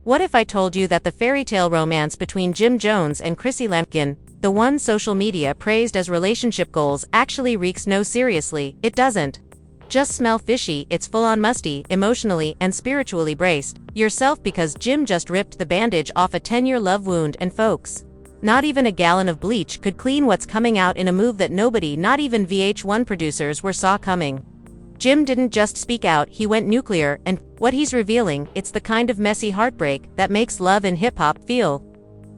What if I told you that the fairy tale romance between Jim Jones and Chrissy Lampkin, the one social media praised as relationship goals, actually reeks? No, seriously, it doesn't just smell fishy, it's full-on musty, emotionally and spiritually braced yourself, because Jim just ripped the bandage off a 10-year love wound, and folks, not even a gallon of bleach could clean what's coming out in a move that nobody, not even VH1 producers, saw coming. Jim didn't just speak out, he went nuclear, and what he's revealing, it's the kind of messy heartbreak that makes love and hip-hop feel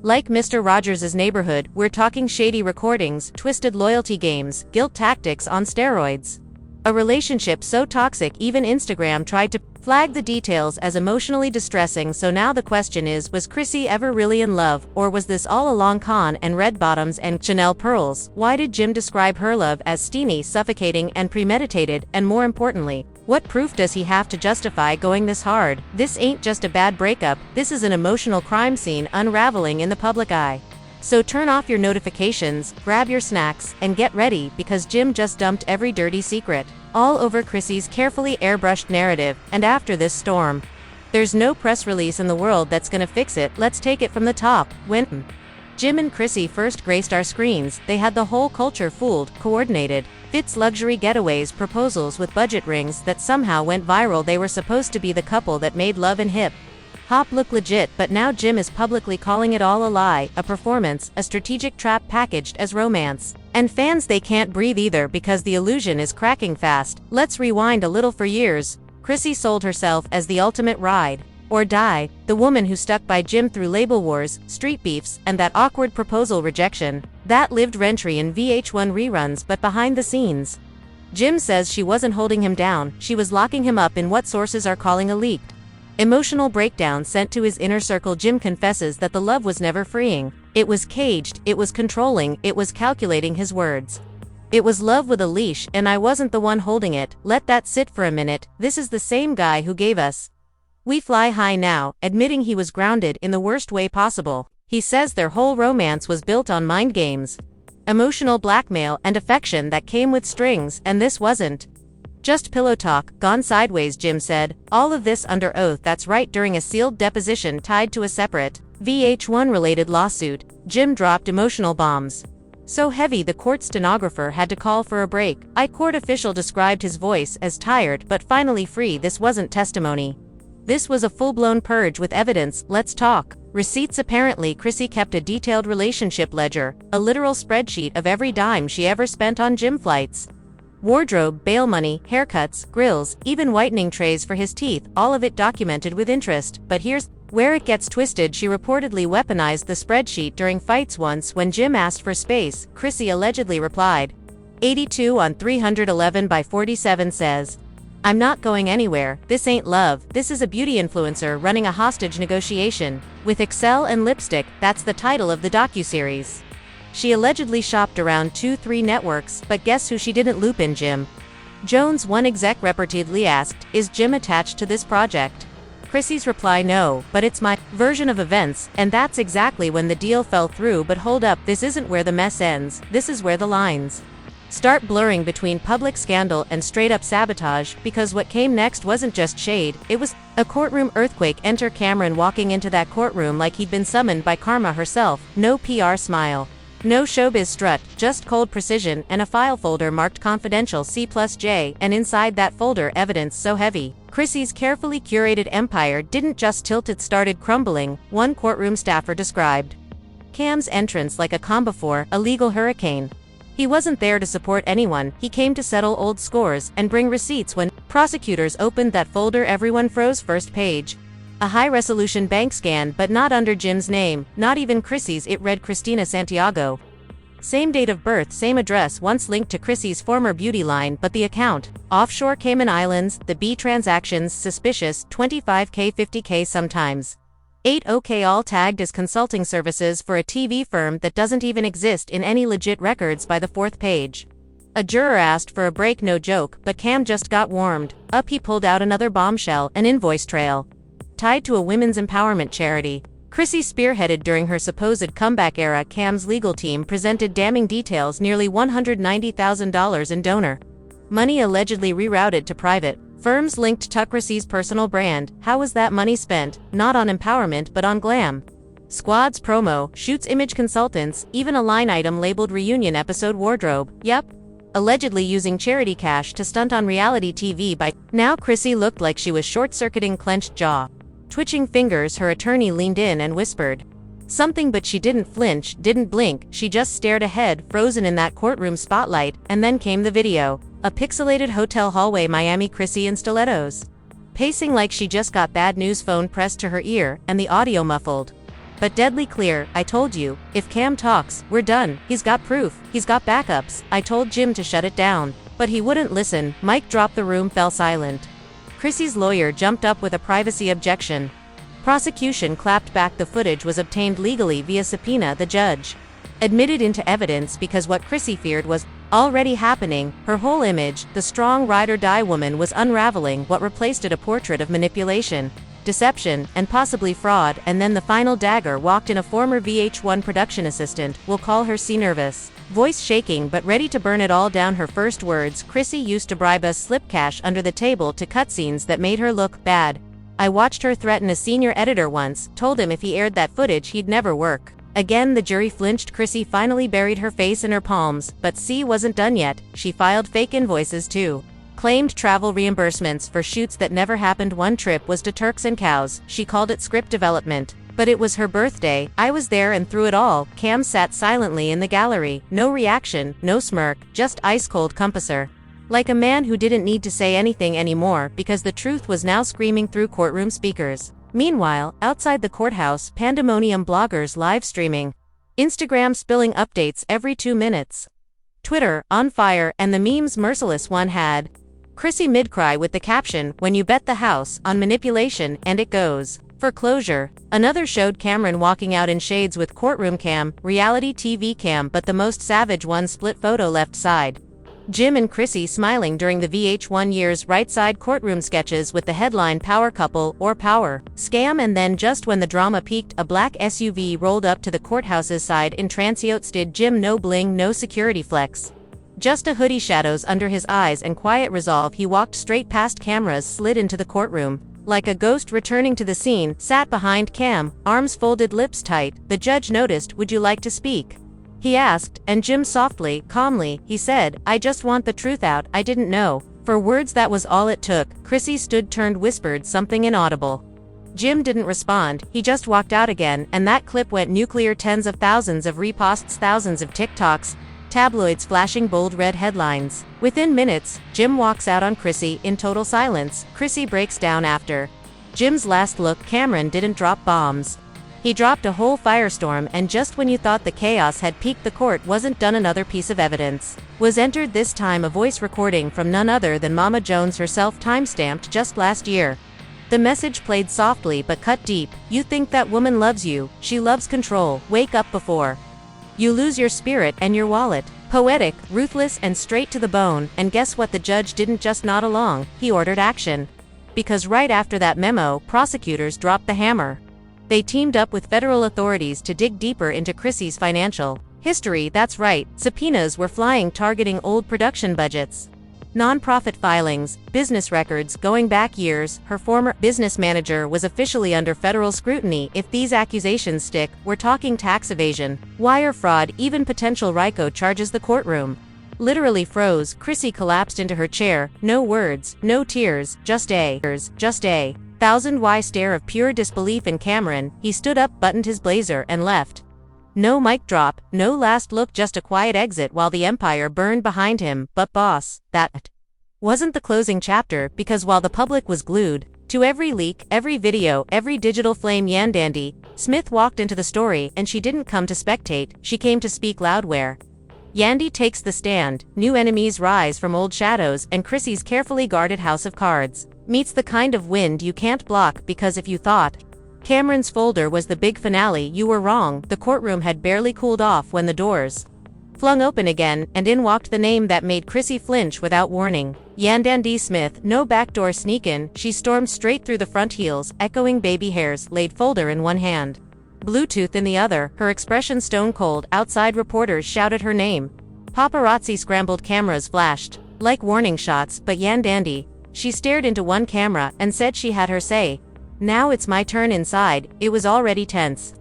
like Mr. Rogers' Neighborhood. We're talking shady recordings, twisted loyalty games, guilt tactics on steroids. A relationship so toxic even Instagram tried to flag the details as emotionally distressing. So now the question is, was Chrissy ever really in love, or was this all along con and red bottoms and Chanel pearls? Why did Jim describe her love as steamy, suffocating, and premeditated? And more importantly, what proof does he have to justify going this hard? This ain't just a bad breakup, this is an emotional crime scene unraveling in the public eye. So turn off your notifications, grab your snacks, and get ready, because Jim just dumped every dirty secret all over Chrissy's carefully airbrushed narrative. And after this storm, there's no press release in the world that's gonna fix it. Let's take it from the top. When Jim and Chrissy first graced our screens, they had the whole culture fooled. Coordinated fits, luxury getaways, proposals with budget rings that somehow went viral. They were supposed to be the couple that made love and hip hop look legit, but now Jim is publicly calling it all a lie, a performance, a strategic trap packaged as romance. And fans, they can't breathe either, because the illusion is cracking fast. Let's rewind a little. For years, Chrissy sold herself as the ultimate ride or die, the woman who stuck by Jim through label wars, street beefs, and that awkward proposal rejection that lived rent-free in VH1 reruns. But behind the scenes, Jim says she wasn't holding him down, she was locking him up in what sources are calling a leaked emotional breakdown sent to his inner circle. Jim confesses that the love was never freeing. It was caged, it was controlling, it was calculating. His words: "It was love with a leash, and I wasn't the one holding it." Let that sit for a minute. This is the same guy who gave us We Fly High now, admitting he was grounded in the worst way possible. He says their whole romance was built on mind games, emotional blackmail, and affection that came with strings, and this wasn't just pillow talk gone sideways. Jim said all of this under oath. That's right, during a sealed deposition tied to a separate VH1-related lawsuit. Jim dropped emotional bombs so heavy the court stenographer had to call for a break. A court official described his voice as tired but finally free. This wasn't testimony. This was a full-blown purge with evidence. Let's talk receipts. Apparently, Chrissy kept a detailed relationship ledger, a literal spreadsheet of every dime she ever spent on Jim: flights, wardrobe, bail money, haircuts, grills, even whitening trays for his teeth, all of it documented with interest. But here's where it gets twisted. She reportedly weaponized the spreadsheet during fights. Once, when Jim asked for space, Chrissy allegedly replied, 82 on 311 by 47 says, "I'm not going anywhere. This ain't love. This is a beauty influencer running a hostage negotiation with Excel and lipstick." That's the title of the docuseries. She allegedly shopped around 2-3 networks, but guess who she didn't loop in? Jim Jones. One exec reportedly asked, "Is Jim attached to this project?" Chrissy's reply: "No, but it's my version of events." And that's exactly when the deal fell through. But hold up, this isn't where the mess ends. This is where the lines start blurring between public scandal and straight-up sabotage, because what came next wasn't just shade, it was a courtroom earthquake. Enter Cameron walking into that courtroom like he'd been summoned by karma herself. No PR smile, no showbiz strut, just cold precision and a file folder marked confidential C+J, and inside that folder, evidence so heavy Chrissy's carefully curated empire didn't just tilt, it started crumbling. One courtroom staffer described Cam's entrance like a calm before a legal hurricane. He wasn't there to support anyone, he came to settle old scores and bring receipts. When prosecutors opened that folder, everyone froze. First page, a high-resolution bank scan, but not under Jim's name, not even Chrissy's. It read Christina Santiago. Same date of birth, same address, once linked to Chrissy's former beauty line, but the account: offshore Cayman Islands, the B transactions suspicious, 25K 50K sometimes. 8 OK, all tagged as consulting services for a TV firm that doesn't even exist in any legit records. By the 4th page, a juror asked for a break. No joke, but Cam just got warmed up. He pulled out another bombshell, an invoice trail tied to a women's empowerment charity Chrissy spearheaded during her supposed comeback era. Cam's legal team presented damning details: nearly $190,000 in donor money allegedly rerouted to private Firms linked to Chrissy's personal brand. How was that money spent? Not on empowerment but on glam. Squad's promo, shoots image consultants, even a line item labeled reunion episode wardrobe. Yep. Allegedly using charity cash to stunt on reality TV by now Chrissy looked like she was short-circuiting clenched jaw. Twitching fingers, her attorney leaned in and whispered something, but she didn't flinch, didn't blink, she just stared ahead, frozen in that courtroom spotlight. And then came the video. A pixelated hotel hallway, Miami, Chrissy in stilettos, pacing like she just got bad news, phone pressed to her ear, and the audio muffled but deadly clear. I told you, if Cam talks, we're done. He's got proof, he's got backups. I told Jim to shut it down, but he wouldn't listen. Mic dropped, the room fell silent. Chrissy's lawyer jumped up with a privacy objection. Prosecution clapped back. The footage was obtained legally via subpoena. The judge admitted into evidence because what Chrissy feared was already happening. Her whole image, the strong ride-or-die woman, was unraveling. What replaced it? A portrait of manipulation, deception, and possibly fraud. And then the final dagger walked in. A former VH1 production assistant, we'll call her C. Nervous, voice shaking but ready to burn it all down. Her first words: Chrissy used to bribe us, slip cash under the table to cut scenes that made her look bad. I watched her threaten a senior editor once, told him if he aired that footage he'd never work again. The jury flinched. Chrissy finally buried her face in her palms, but C wasn't done yet. She filed fake invoices too. Claimed travel reimbursements for shoots that never happened. One trip was to Turks and Cows. She called it script development, but it was her birthday. I was there, and through it all, Cam sat silently in the gallery. No reaction, no smirk, just ice-cold compasser. Like a man who didn't need to say anything anymore because the truth was now screaming through courtroom speakers. Meanwhile, outside the courthouse, pandemonium, bloggers live streaming, Instagram spilling updates every 2 minutes, Twitter on fire, and the memes merciless. One had Chrissy mid-cry with the caption, "When you bet the house on manipulation, and it goes for closure." Another showed Cameron walking out in shades with courtroom cam, reality TV cam, but the most savage one split photo left side. Jim and Chrissy smiling during the VH1 year's right side courtroom sketches with the headline "Power Couple" or "Power Scam." And then just when the drama peaked, a black SUV rolled up to the courthouse's side in transeote stid Jim. No bling, no security flex, just a hoodie, shadows under his eyes, and quiet resolve. He walked straight past cameras, slid into the courtroom like a ghost returning to the scene, sat behind Cam, arms folded, lips tight. The judge noticed. "Would you like to speak?" he asked, and Jim softly, calmly, he said, "I just want the truth out. I didn't know." For words, that was all it took. Chrissy stood, turned, whispered something inaudible. Jim didn't respond, he just walked out again, and that clip went nuclear. Tens of thousands of reposts, thousands of TikToks, tabloids flashing bold red headlines. Within minutes, Jim walks out on Chrissy in total silence. Chrissy breaks down after Jim's last look. Cameron didn't drop bombs. He dropped a whole firestorm, and just when you thought the chaos had peaked, the court wasn't done. Another piece of evidence was entered, this time a voice recording from none other than Mama Jones herself, time-stamped just last year. The message played softly but cut deep. "You think that woman loves you, she loves control. Wake up before you lose your spirit and your wallet." Poetic, ruthless, and straight to the bone. And guess what? The judge didn't just nod along, he ordered action. Because right after that memo, prosecutors dropped the hammer. They teamed up with federal authorities to dig deeper into Chrissy's financial history. That's right, subpoenas were flying, targeting old production budgets, non-profit filings, business records going back years. Her former business manager was officially under federal scrutiny. If these accusations stick, we're talking tax evasion, wire fraud, even potential RICO charges. The courtroom literally froze. Chrissy collapsed into her chair. No words, no tears, just a thousand why stare of pure disbelief. And Cameron, he stood up, buttoned his blazer, and left. No mic drop, no last look, just a quiet exit while the empire burned behind him. But boss, that wasn't the closing chapter, because while the public was glued to every leak, every video, every digital flame, Yandandy Smith walked into the story, and she didn't come to spectate, she came to speak loud. Where Yandy takes the stand, new enemies rise from old shadows, and Chrissy's carefully guarded house of cards meets the kind of wind you can't block. Because if you thought Cameron's folder was the big finale, you were wrong. The courtroom had barely cooled off when the doors flung open again, and in walked the name that made Chrissy flinch without warning. Yandandy Smith. No backdoor sneak-in, she stormed straight through the front, heels echoing baby hairs, laid folder in one hand, Bluetooth in the other, her expression stone cold. Outside, reporters shouted her name. Paparazzi scrambled, cameras flashed like warning shots, but Yandandy She stared into one camera and said she had her say. Now it's my turn inside. It was already tense.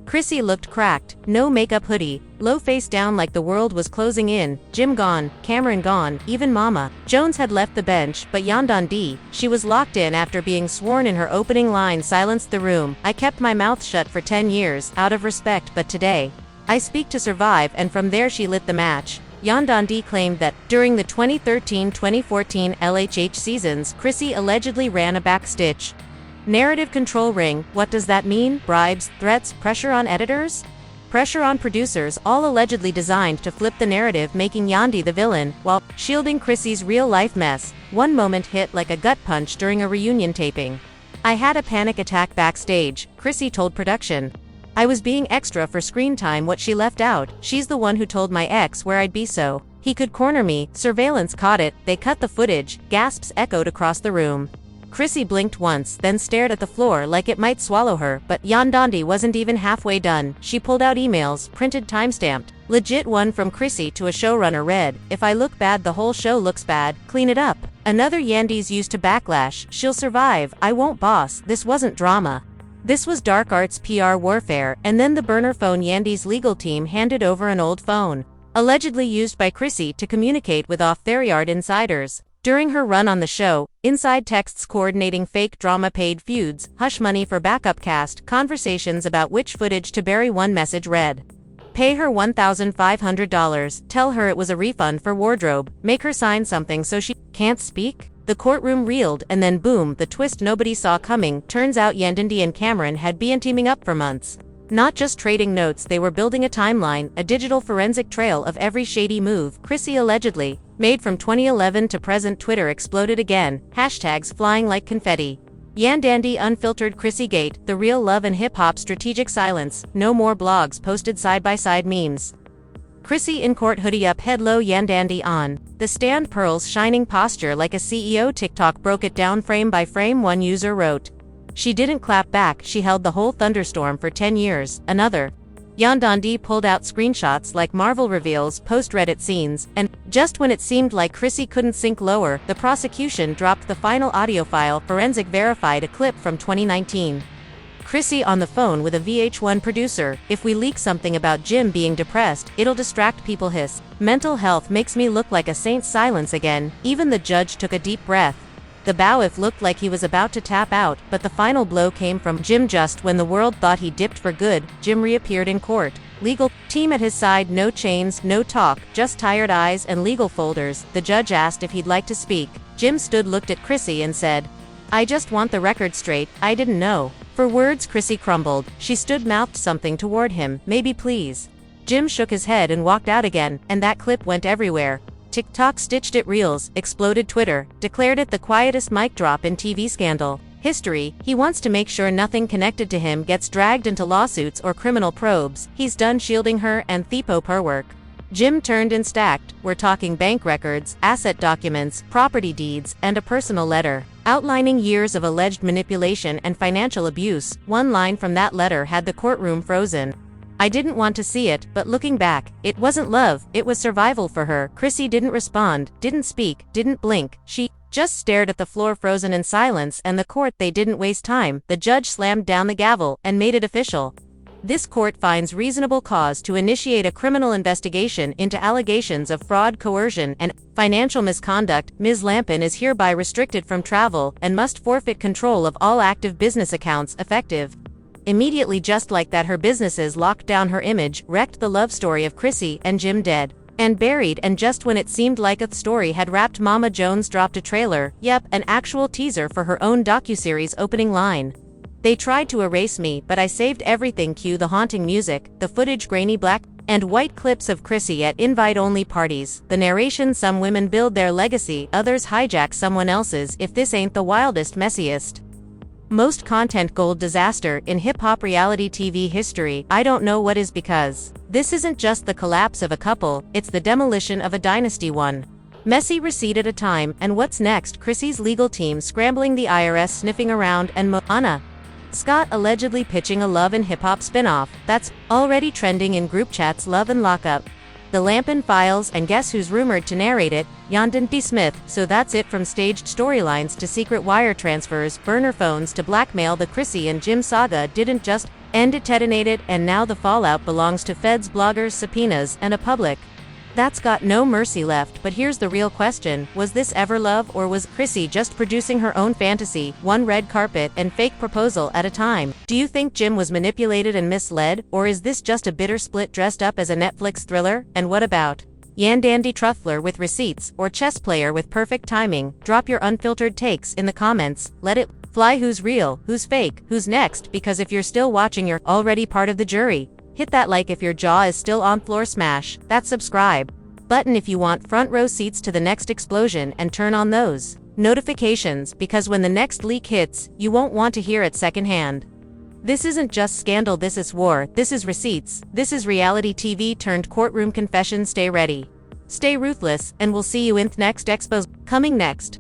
Chrissy looked cracked, no makeup hoodie, low face down like the world was closing in, Jim gone, Cameron gone, even Mama Jones had left the bench, but Yandandi, she was locked in after being sworn in her opening line silenced the room. I kept my mouth shut for 10 years, out of respect, but today, I speak to survive, and from there she lit the match. Yandandi claimed that, during the 2013-2014 LHH seasons, Chrissy allegedly ran a backstitch narrative control ring. What does that mean? Bribes, threats, pressure on editors? Pressure on producers, all allegedly designed to flip the narrative, making Yandi the villain, while shielding Chrissy's real-life mess. One moment hit like a gut punch during a reunion taping. I had a panic attack backstage, Chrissy told production. I was being extra for screen time. What she left out, she's the one who told my ex where I'd be so he could corner me. Surveillance caught it, they cut the footage, gasps echoed across the room. Chrissy blinked once, then stared at the floor like it might swallow her, but Yandandi wasn't even halfway done. She pulled out emails, printed timestamped. Legit one from Chrissy to a showrunner read, "If I look bad the whole show looks bad, clean it up." Another Yandi's used to backlash, "She'll survive, I won't boss." This wasn't drama. This was dark arts PR warfare. And then the burner phone. Yandi's legal team handed over an old phone, allegedly used by Chrissy to communicate with off-the-yard insiders. During her run on the show, inside texts coordinating fake drama, paid feuds, hush money for backup cast, conversations about which footage to bury. One message read, "Pay her $1,500, tell her it was a refund for wardrobe, make her sign something so she can't speak." The courtroom reeled, and then boom, the twist nobody saw coming. Turns out Yandandi and Cameron had been teaming up for months. Not just trading notes, they were building a timeline, a digital forensic trail of every shady move Chrissy allegedly made from 2011 to present. Twitter exploded again, hashtags flying like confetti. Yandandi unfiltered, Chrissy Gate, the real love and hip-hop, strategic silence, no more blogs posted side-by-side memes. Chrissy in court, hoodie up, head low, Yandandi on the stand, pearls shining, posture like a CEO. TikTok broke it down frame by frame. One user wrote, "She didn't clap back, she held the whole thunderstorm for 10 years. Another, Yandandi pulled out screenshots like Marvel reveals post-Reddit scenes, and just when it seemed like Chrissy couldn't sink lower, the prosecution dropped the final audio file. Forensic verified a clip from 2019. Chrissy on the phone with a VH1 producer, "If we leak something about Jim being depressed, it'll distract people. His mental health makes me look like a saint." Silence again. Even the judge took a deep breath. The bailiff looked like he was about to tap out, but the final blow came from Jim. Just when the world thought he dipped for good, Jim reappeared in court. Legal team at his side, no chains, no talk, just tired eyes and legal folders. The judge asked if he'd like to speak. Jim stood, looked at Chrissy and said, "I just want the record straight, I didn't know." For words, Chrissy crumbled. She stood, mouthed something toward him, "Maybe please." Jim shook his head and walked out again, and that clip went everywhere. TikTok stitched it, reels, exploded, Twitter declared it the quietest mic drop in TV scandal history. He wants to make sure nothing connected to him gets dragged into lawsuits or criminal probes. He's done shielding her and Thipo per work. Jim turned and stacked. We're talking bank records, asset documents, property deeds, and a personal letter outlining years of alleged manipulation and financial abuse. One line from that letter had the courtroom frozen. "I didn't want to see it, but looking back, it wasn't love, it was survival for her." Chrissy didn't respond, didn't speak, didn't blink. She just stared at the floor, frozen in silence, and the court, they didn't waste time. The judge slammed down the gavel and made it official. This court finds reasonable cause to initiate a criminal investigation into allegations of fraud, coercion, and financial misconduct. Ms. Lampkin is hereby restricted from travel and must forfeit control of all active business accounts effective immediately. Just like that, her businesses locked down, her image wrecked. The love story of Chrissy and Jim dead and buried, and just when it seemed like a story had wrapped, Mama Jones dropped a trailer, yep, an actual teaser for her own docuseries. Opening line, "They tried to erase me, but I saved everything." Cue the haunting music, the footage grainy black and white clips of Chrissy at invite-only parties. The narration, some women build their legacy, others hijack someone else's. If this ain't the wildest, messiest, most content gold disaster in hip-hop reality TV history, I don't know what is, because this isn't just the collapse of a couple, it's the demolition of a dynasty. One messy receipt at a time. And what's next? Chrissy's legal team scrambling, the IRS sniffing around, and Anna Scott allegedly pitching a Love and Hip Hop spinoff that's already trending in group chats. Love and Lockup The Lampkin Files, and guess who's rumored to narrate it? Yandin T. Smith. So that's it, from staged storylines to secret wire transfers, burner phones to blackmail. The Chrissy and Jim saga didn't just end, it detonated, and now the fallout belongs to feds, bloggers, subpoenas, and a public that's got no mercy left. But here's the real question: was this ever love, or was Chrissy just producing her own fantasy, one red carpet and fake proposal at a time? Do you think Jim was manipulated and misled, or is this just a bitter split dressed up as a Netflix thriller? And what about Yandandy Truffler with receipts, or chess player with perfect timing? Drop your unfiltered takes in the comments. Let it fly. Who's real, who's fake, who's next? Because if you're still watching, you're already part of the jury. Hit that like if your jaw is still on floor, smash that subscribe button if you want front row seats to the next explosion, and turn on those notifications, because when the next leak hits, you won't want to hear it secondhand. This isn't just scandal, this is war, this is receipts, this is reality TV turned courtroom confession. Stay ready, stay ruthless, and we'll see you in the next expose. Coming next.